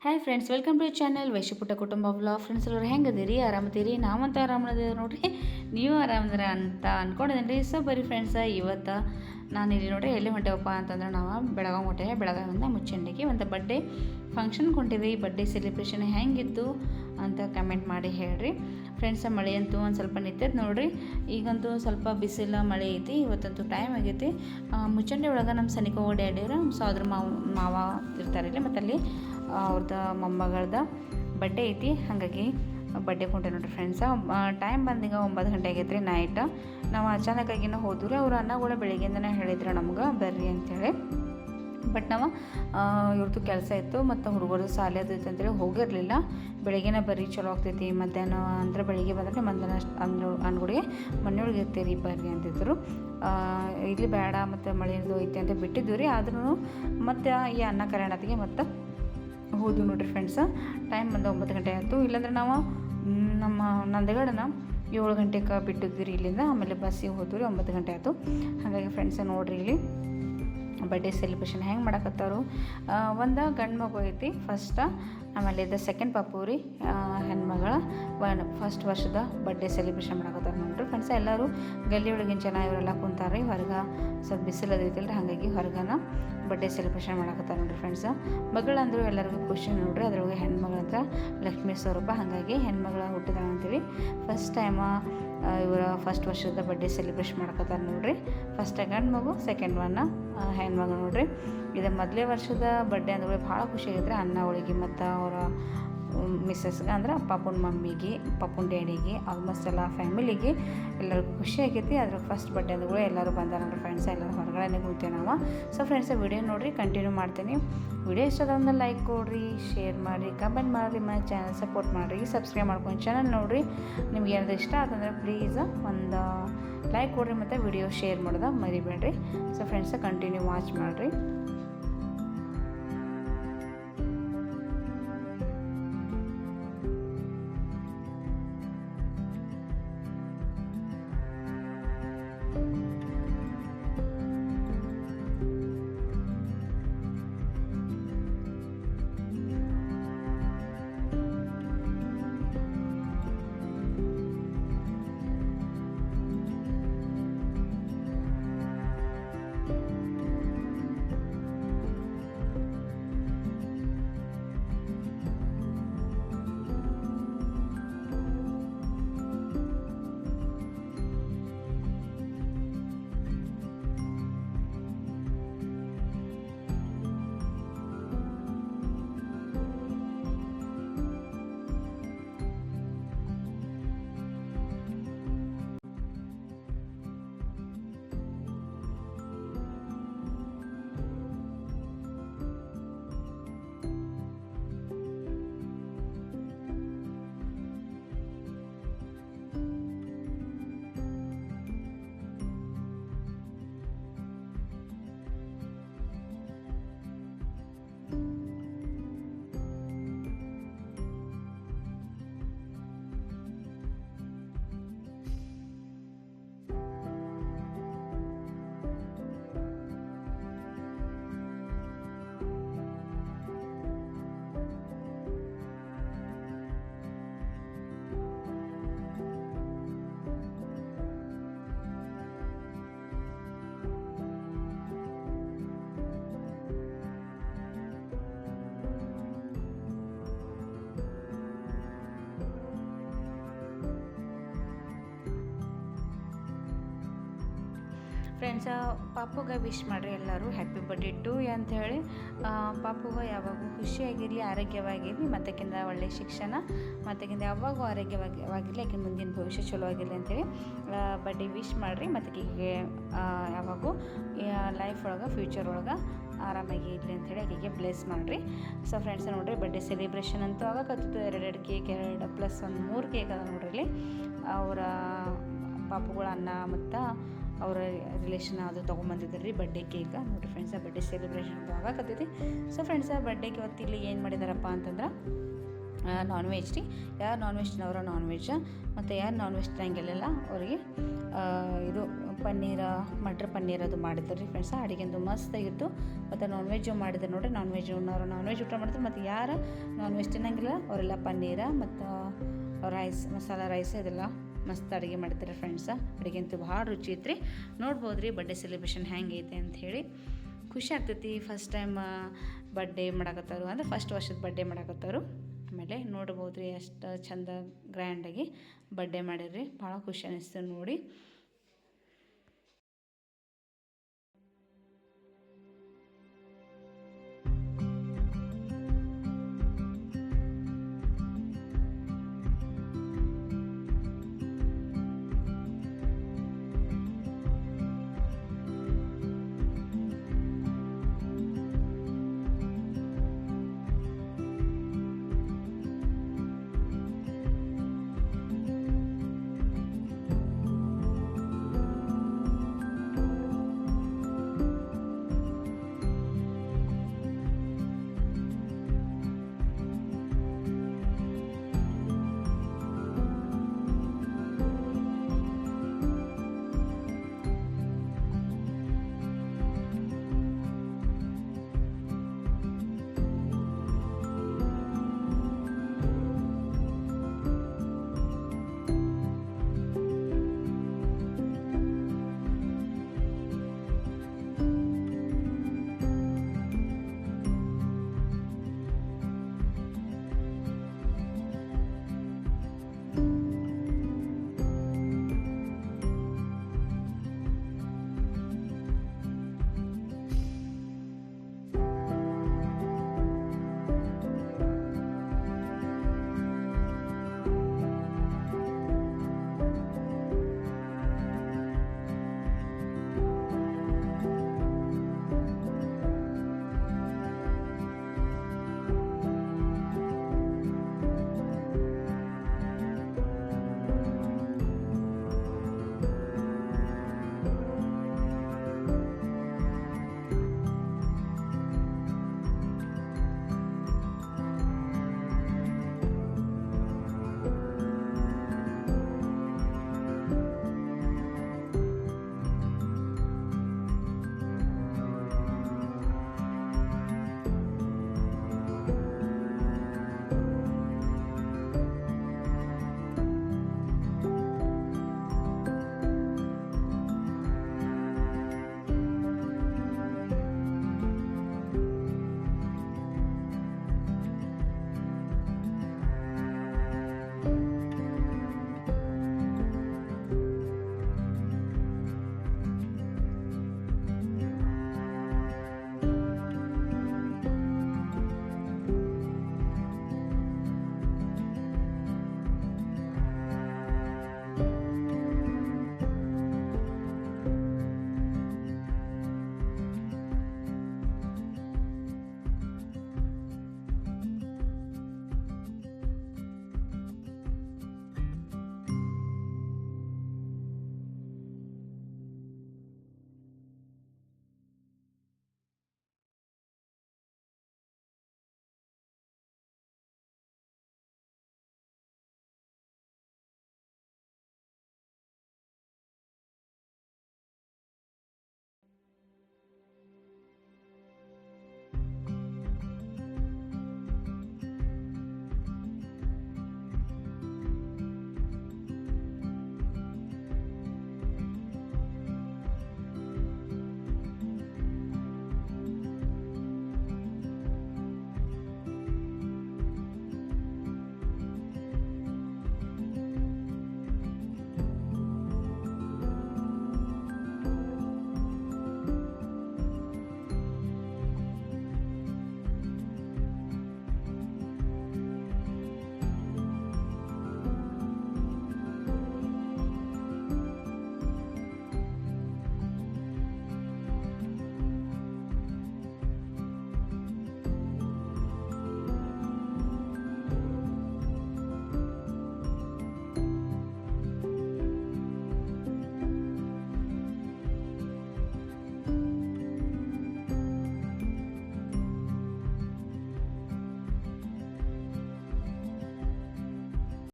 Hi friends, welcome to channel Vaishuputta ಕುಟುಂಬ vlog. Friends ಎಲ್ಲರೂ ಹೆಂಗದಿರಿ? ಆರಾಮದಿರಿ? ನಾವಂತೂ ಆರಾಮದಿರಿ ನೋಡ್ರಿ. ನೀವು ಆರಾಮದಿರ ಅಂತ ಅಂದ್ಕೊಂಡಿದ್ದೀನಿ ರೀ. ಸೊ ಬರೀ ಫ್ರೆಂಡ್ಸ, ಇವತ್ತು ನಾನು ಇಲ್ಲಿ ನೋಡ್ರಿ ಎಲ್ಲಿ ಹೊಂಟೇವಪ್ಪ ಅಂತಂದ್ರೆ ನಾವು ಬೆಳಗಾವಿ ಹೊಂಟೇವೆ. ಬೆಳಗಾವಿಂದ ಮುಚ್ಚಂಡಿಗೆ ಒಂದು ಬರ್ಡೇ ಫಂಕ್ಷನ್ ಹೊಂಟೀವಿ. ಬರ್ಡೇ ಸೆಲೆಬ್ರೇಷನ್ ಹೆಂಗಿತ್ತು ಅಂತ ಕಮೆಂಟ್ ಮಾಡಿ ಹೇಳ್ರಿ. ಫ್ರೆಂಡ್ಸ, ಮಳೆ ಅಂತೂ ಒಂದು ಸ್ವಲ್ಪ ನಿಂತೈತೆ ನೋಡ್ರಿ. ಈಗಂತೂ ಸ್ವಲ್ಪ ಬಿಸಿಲ ಮಳೆ ಐತಿ. ಇವತ್ತಂತೂ ಟೈಮ್ ಆಗೈತಿ. ಮುಚ್ಚಂಡಿ ಒಳಗೆ ನಮ್ಮ ಸನಿಕ ಡ್ಯಾಡಿಯವರು ಸೋದರ ಮಾವ ಇರ್ತಾರೆ ಇಲ್ಲಿ. ಮತ್ತು ಅಲ್ಲಿ ಅವ್ರದ್ದು ಮೊಮ್ಮಗಳದ ಬಡ್ಡೆ ಐತಿ. ಹಾಗಾಗಿ ಬಡ್ಡೆ ಕೊಂಡೆ ನೋಡ್ರಿ ಫ್ರೆಂಡ್ಸ. ಟೈಮ್ ಬಂದೀಗ 9 ಗಂಟೆ ಆಗೈತೆ ರೀ ನೈಟ್. ನಾವು ಅಚಾನಕ್ಕಾಗಿನ ಹೋದ್ರಿ. ಅವ್ರು ಅನ್ನಗಳು ಬೆಳಿಗ್ಗೆಯಿಂದನೇ ಹೇಳಿದ್ರು ನಮ್ಗೆ ಬರ್ರಿ ಅಂಥೇಳಿ. ಬಟ್ ನಾವು ಇವ್ರದ್ದು ಕೆಲಸ ಇತ್ತು ಮತ್ತು ಹುಡುಗರದು ಸಾಲೆ ಅದು ಇತ್ತು ಅಂತೇಳಿ ಹೋಗಿರಲಿಲ್ಲ. ಬೆಳಗ್ಗೆನೇ ಬರ್ರಿ, ಚಲೋ ಆಗ್ತೈತಿ. ಮಧ್ಯಾಹ್ನ ಅಂದ್ರೆ ಬೆಳಿಗ್ಗೆ ಬಂದರೆ ಮಧ್ಯಾಹ್ನ ಅಂದ್ಗುಡಿಗೆ ಮನೆಯೊಳಗೆ ಇರ್ತೀರಿ ಬರ್ರಿ ಅಂತಿದ್ರು. ಇಲ್ಲಿ ಬೇಡ ಮತ್ತು ಮಳೆದು ಐತಿ ಅಂತ ಬಿಟ್ಟಿದ್ವಿ ರೀ. ಆದ್ರೂ ಮತ್ತು ಈ ಅನ್ನ ಕರೆಣತಿಗೆ ಮತ್ತು ಹೋದು ನೋಡ್ರಿ ಫ್ರೆಂಡ್ಸ. ಟೈಮ್ ಬಂದು 9 ಗಂಟೆ ಆಯಿತು. ಇಲ್ಲಾಂದ್ರೆ ನಾವು ನಮ್ಮ ನಂದಗಡನ 7 ಗಂಟೆಗೆ ಬಿಟ್ಟಿದ್ವಿ ರೀ ಇಲ್ಲಿಂದ. ಆಮೇಲೆ ಬಸ್ಸಿಗೆ ಹೋದ್ವಿ ರೀ, 9 ಗಂಟೆ ಆಯಿತು. ಹಾಗಾಗಿ ಫ್ರೆಂಡ್ಸ ನೋಡ್ರಿ ಇಲ್ಲಿ ಬರ್ಡೇ ಸೆಲೆಬ್ರೇಷನ್ ಹೆಂಗೆ ಮಾಡಕತ್ತಾರು. ಒಂದು ಗಂಡು ಮಗು ಐತಿ ಫಸ್ಟ, ಆಮೇಲೆ ಇದು ಸೆಕೆಂಡ್ ಪಾಪು ರೀ, ಹೆಣ್ಮಗಳ ಫಸ್ಟ್ ವರ್ಷದ ಬರ್ಡೇ ಸೆಲೆಬ್ರೇಷನ್ ಮಾಡಕತ್ತಾರೆ ನೋಡ್ರಿ ಫ್ರೆಂಡ್ಸ. ಎಲ್ಲರೂ ಗಲ್ಲಿ ಒಳಗಿನ ಜನ ಇವರೆಲ್ಲ ಕುಂತಾರೆ. ಹೊರಗೆ ಸ್ವಲ್ಪ ಬಿಸಿಲದು ಐತಿಲ್ರಿ, ಹಾಗಾಗಿ ಹೊರಗನ ಬರ್ಡೇ ಸೆಲೆಬ್ರೇಷನ್ ಮಾಡಕತ್ತಾರೆ ನೋಡ್ರಿ ಫ್ರೆಂಡ್ಸ. ಮಗಳಂದ್ರು ಎಲ್ಲರಿಗೂ ಖುಷಿ ನೋಡ್ರಿ. ಅದ್ರೊಳಗೆ ಹೆಣ್ಮಗಳಂದ್ರೆ ಲಕ್ಷ್ಮೀ ಸ್ವರೂಪ. ಹಾಗಾಗಿ ಹೆಣ್ಮಗಳ ಹುಟ್ಟಿದಾಳ ಅಂತೇಳಿ ಫಸ್ಟ್ ಟೈಮ ಇವರ ಫಸ್ಟ್ ವರ್ಷದ ಬರ್ಡೇ ಸೆಲೆಬ್ರೇಷನ್ ಮಾಡ್ಕೊತಾರೆ ನೋಡ್ರಿ. ಫಸ್ಟ್ ಗಂಡು ಮಗು, ಸೆಕೆಂಡ್ ಒನ್ ಹೆಣ್ಮಗು ನೋಡ್ರಿ. ಇದು ಮೊದಲೇ ವರ್ಷದ ಬರ್ಡೇ ಅಂದ್ರೆ ಭಾಳ ಖುಷಿ ಆಗೈತ್ರಿ. ಅಣ್ಣ ಅವಳಿಗೆ ಮತ್ತು ಅವರ ಮಿಸ್ಸಸ್ಗೆ ಅಂದ್ರೆ ಪಾಪುನ ಮಮ್ಮಿಗೆ, ಪಾಪುನ ಡ್ಯಾಡಿಗೆ, ಆಲ್ಮೋಸ್ಟ್ ಎಲ್ಲ ಫ್ಯಾಮಿಲಿಗೆ ಎಲ್ಲರಿಗೂ ಖುಷಿ ಆಗೈತಿ. ಅದ್ರ ಫಸ್ಟ್ ಬರ್ಡೇ ಅಂದ್ರೂ ಎಲ್ಲರೂ ಬಂದಾರ ನೋಡ್ರಿ ಫ್ರೆಂಡ್ಸ್. ಎಲ್ಲರೂ ಹೊರಗಡೆ ಕೂತೇವೆ ನಾವು. ಸೊ ಫ್ರೆಂಡ್ಸ್, ವಿಡಿಯೋ ನೋಡಿರಿ, ಕಂಟಿನ್ಯೂ ಮಾಡ್ತೀನಿ. ವಿಡಿಯೋ ಇಷ್ಟ ಆದ್ರೆ ಲೈಕ್ ಕೊಡಿರಿ, ಶೇರ್ ಮಾಡಿರಿ, ಕಮೆಂಟ್ ಮಾಡಿರಿ, ಮತ್ತು ಚಾನಲ್ ಸಪೋರ್ಟ್ ಮಾಡಿರಿ, ಸಬ್ಸ್ಕ್ರೈಬ್ ಮಾಡ್ಕೊಂಡು ಚಾನಲ್ ನೋಡಿರಿ. ನಿಮ್ಗೆ ಏನಾದ್ರು ಇಷ್ಟ ಆತಂದ್ರೆ ಪ್ಲೀಸ್ ಒಂದು ಲೈಕ್ ಕೊಡಿರಿ ಮತ್ತು ವಿಡಿಯೋ ಶೇರ್ ಮಾಡೋದು ಮರಿಬೇಡ್ರಿ. ಸೊ ಫ್ರೆಂಡ್ಸ, ಕಂಟಿನ್ಯೂ ವಾಚ್ ಮಾಡಿರಿ. ಫ್ರೆಂಡ್ಸ, ಪಾಪುಗೆ ವಿಶ್ ಮಾಡಿರಿ ಎಲ್ಲರೂ, ಹ್ಯಾಪಿ ಬರ್ಡೇ ಟು ಅಂಥೇಳಿ. ಪಾಪುಗೆ ಯಾವಾಗೂ ಖುಷಿಯಾಗಿರಲಿ, ಆರೋಗ್ಯವಾಗಿರಲಿ, ಮತ್ತಕ್ಕಿಂತ ಒಳ್ಳೆಯ ಶಿಕ್ಷಣ, ಮತ್ತಕ್ಕಿಂತ ಯಾವಾಗೂ ಆರೋಗ್ಯವಾಗಿರಲಿ, ಯಾಕೆ ಮುಂದಿನ ಭವಿಷ್ಯ ಚಲೋ ಆಗಿರಲಿ ಅಂಥೇಳಿ ಬರ್ಡೇ ವಿಶ್ ಮಾಡಿರಿ. ಮತ್ತಕ್ಕಿಗೆ ಯಾವಾಗೂ ಲೈಫ್ ಒಳಗೆ, ಫ್ಯೂಚರ್ ಒಳಗೆ ಆರಾಮಾಗಿ ಇರಲಿ ಅಂಥೇಳಿ ಆಕೆಗೆ ಬ್ಲೆಸ್ ಮಾಡಿರಿ. ಸೊ ಫ್ರೆಂಡ್ಸ್, ನೋಡಿರಿ ಬರ್ಡೇ ಸೆಲೆಬ್ರೇಷನ್ ಅಂತೂ ಆಗಕತ್ತಿತ್ತು. 2 ಕೇಕ್, 2 ಪ್ಲಸ್ 1 3 ಕೇಕ್ ಅದ ನೋಡ್ರಿ ಇಲ್ಲಿ. ಅವರ ಪಾಪುಗಳ ಅನ್ನ ಮತ್ತು ಅವರ ರಿಲೇಷನ್ ಅದು ತೊಗೊಂಬಂದಿದ್ದಾರೆ ರೀ ಬರ್ಡೇ ಕೇಕ್ ನೋಡಿರಿ ಫ್ರೆಂಡ್ಸ. ಬರ್ಡೇ ಸೆಲೆಬ್ರೇಷನ್ ಅಂತ ಆಗಕತ್ತೈತಿ. ಸೊ ಫ್ರೆಂಡ್ಸ, ಬರ್ಡೇಗೆ ಇವತ್ತು ಇಲ್ಲಿ ಏನು ಮಾಡಿದಾರಪ್ಪ ಅಂತಂದ್ರೆ ನಾನ್ ವೆಜ್ ರೀ. ಯಾರು ನಾನ್ ವೆಜ್ ತಿನ್ನೋರು ನಾನ್ ವೆಜ್, ಮತ್ತು ಯಾರು ನಾನ್ ವೆಜ್ ತಿನ್ನಂಗಿಲ್ಲ ಅವರಿಗೆ ಇದು ಮಟ್ರ್ ಪನ್ನೀರ್ ಅದು ಮಾಡಿದ್ರು ರೀ ಫ್ರೆಂಡ್ಸ. ಅಡುಗೆಂದು ಮಸ್ತಾಗಿತ್ತು. ಮತ್ತು ನಾನ್ ವೆಜ್ಜು ಮಾಡಿದ್ರು ನೋಡಿರಿ. ನಾನ್ ವೆಜ್ ಉಣ್ಣೋರು ನಾನ್ ವೆಜ್ ಊಟ ಮಾಡಿದ್ರು, ಮತ್ತು ಯಾರು ನಾನ್ ವೆಜ್ ತಿನ್ನಂಗಿಲ್ಲ ಅವರೆಲ್ಲ ಪನ್ನೀರ ಮತ್ತು ರೈಸ್, ಮಸಾಲ ರೈಸ್ ಇದೆಲ್ಲ ಮಸ್ತ್ ಅಡುಗೆ ಮಾಡ್ತಾರೆ ಫ್ರೆಂಡ್ಸ. ಅಡುಗೆ ಅಂತೂ ಭಾಳ ರುಚಿ ಐತ್ರಿ. ನೋಡ್ಬೋದು ರೀ ಬರ್ಡೇ ಸೆಲೆಬ್ರೇಷನ್ ಹೆಂಗೈತೆ ಅಂಥೇಳಿ. ಖುಷಿ ಆಗ್ತೈತಿ. ಫಸ್ಟ್ ಟೈಮ್ ಬರ್ಡೇ ಮಾಡಕತ್ತಾರು ಅಂದರೆ ಫಸ್ಟ್ ವರ್ಷದ ಬರ್ಡೇ ಮಾಡಕತ್ತಾರು. ಆಮೇಲೆ ನೋಡ್ಬೋದು ರೀ ಎಷ್ಟು ಚಂದ ಗ್ರ್ಯಾಂಡಾಗಿ ಬರ್ಡೇ ಮಾಡಿರಿ. ಭಾಳ ಖುಷಿ ಅನ್ನಿಸ್ತು ನೋಡಿ.